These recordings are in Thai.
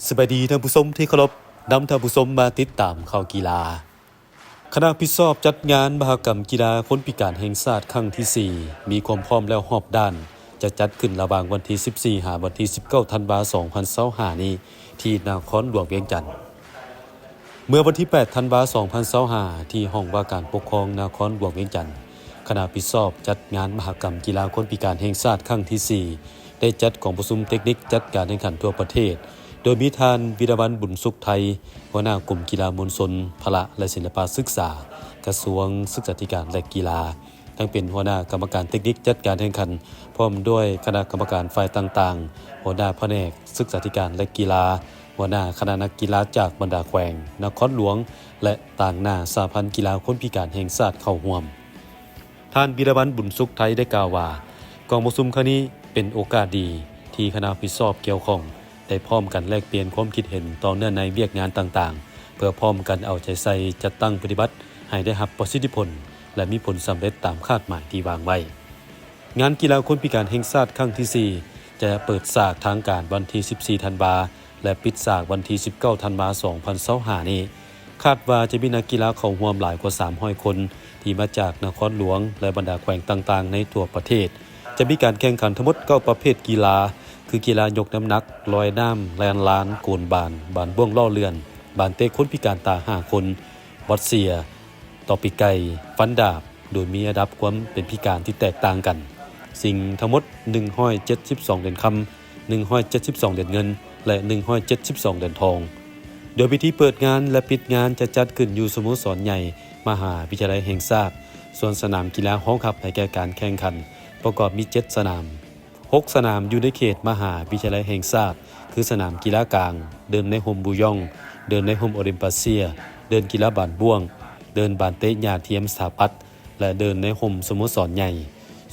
สวัสดีท่านผู้ชมที่เคารพนำท่านผู้ชมมาติดตามข่าวกีฬาคณะผิดชอบจัดงานมหกรรมกีฬาคนพิการแห่งชาติครั้งที่ 4 มีความพร้อมแล้วรอบด้าน จะจัดขึ้นระหว่างวันที่ 14 หาวันที่ 19 ธันวาคม 2025 นี้ที่นครหลวงเวียงจันทน์เมื่อวันที่ 8 ธันวาคม 2025 ที่ห้องว่าการปกครองนครหลวงเวียงจันทน์คณะผิดชอบจัดงานมหกรรมกีฬาคนพิการแห่งชาติครั้งที่ 4 ได้จัดกองประชุมเทคนิคจัดการแข่งขันทั่วประเทศโดยมีท่านวิรวรรณบุญสุขไทยหัวหน้ากลุ่มกีฬามวลชนพละและศิลปศึกษากระทรวงศึกษาธิการและกีฬาทั้งเป็นหัวหน้ากรรมการเทคนิคจัดการแข่งขันพร้อมด้วยคณะกรรมการฝ่ายต่างๆหัวหน้าแผนกศึกษาธิการและกีฬาหัวหน้าคณะนักกีฬาจากบรรดาแขวงนครหลวงและต่างหน้าสหพันธ์กีฬาคนพิการแห่งชาติเข้าร่วมท่านวิรวรรณบุญสุขไทยได้กล่าวว่ากองประชุมครั้งนี้เป็นโอกาสดีที่คณะผิดชอบเกี่ยวข้องได้พร้อมกันแลกเปลี่ยนความคิดเห็นต่อเนื่องในเวียกงานต่างๆเพื่อพร้อมกันเอาใจใส่จัดตั้งปฏิบัติให้ได้รับประสิทธิผลและมีผลสำเร็จตามคาดหมายที่วางไว้งานกีฬาคนพิการแห่งชาติครั้งที่ 4 จะเปิดฉากทางการวันที่ 14 ธันวาคมและปิดฉากวันที่ 19 ธันวาคม 2025 นี้คาดว่าจะมีนักกีฬาเข้าร่วมหลายกว่า 300 คนที่มาจากนครหลวงและบรรดาแขวงต่างๆในทั่วประเทศจะมีการแข่งขันทั้งหมด9ประเภทกีฬาคือกีฬายกน้ำหนักลอยน้ำแลนลานโกนบานบ่วงล่อเรือนบานเตะคนพิการตา5คนบอสเซียต่อปีไก่ฟันดาบโดยมีระดับความเป็นพิการที่แตกต่างกันสิ่งทั้งหมด172เหรียญคำ172เหรียญเงินและ172เหรียญทองโดยพิธีเปิดงานและปิดงานจะจัดขึ้นอยู่สโมสรใหญ่มหาวิทยาลัยแห่งชาติส่วนสนามกีฬาห้องขับให้แก่การแข่งขันประกอบมี7สนาม6สนามอยู่ในเขตมหาวิทยาลัยแห่งชาติคือสนามกีฬากลางเดินในโฮมบูยองเดินในโฮมโอลิมปัสเซียเดินกีฬาบานบ่วงเดินบานเตะหญ้าเทียมสถาปัตย์และเดินในโฮมสโมสรใหญ่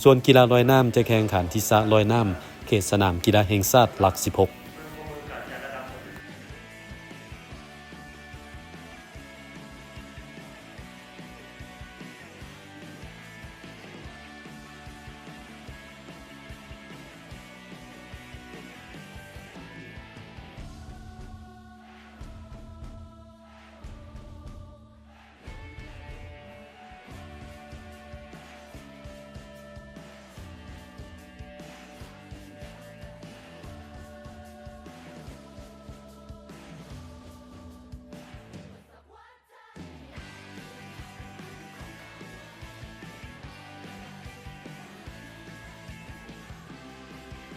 ส่วนกีฬาลอยน้ำจะแข่งขันที่สระลอยน้ำเขตสนามกีฬาแห่งชาติหลัก16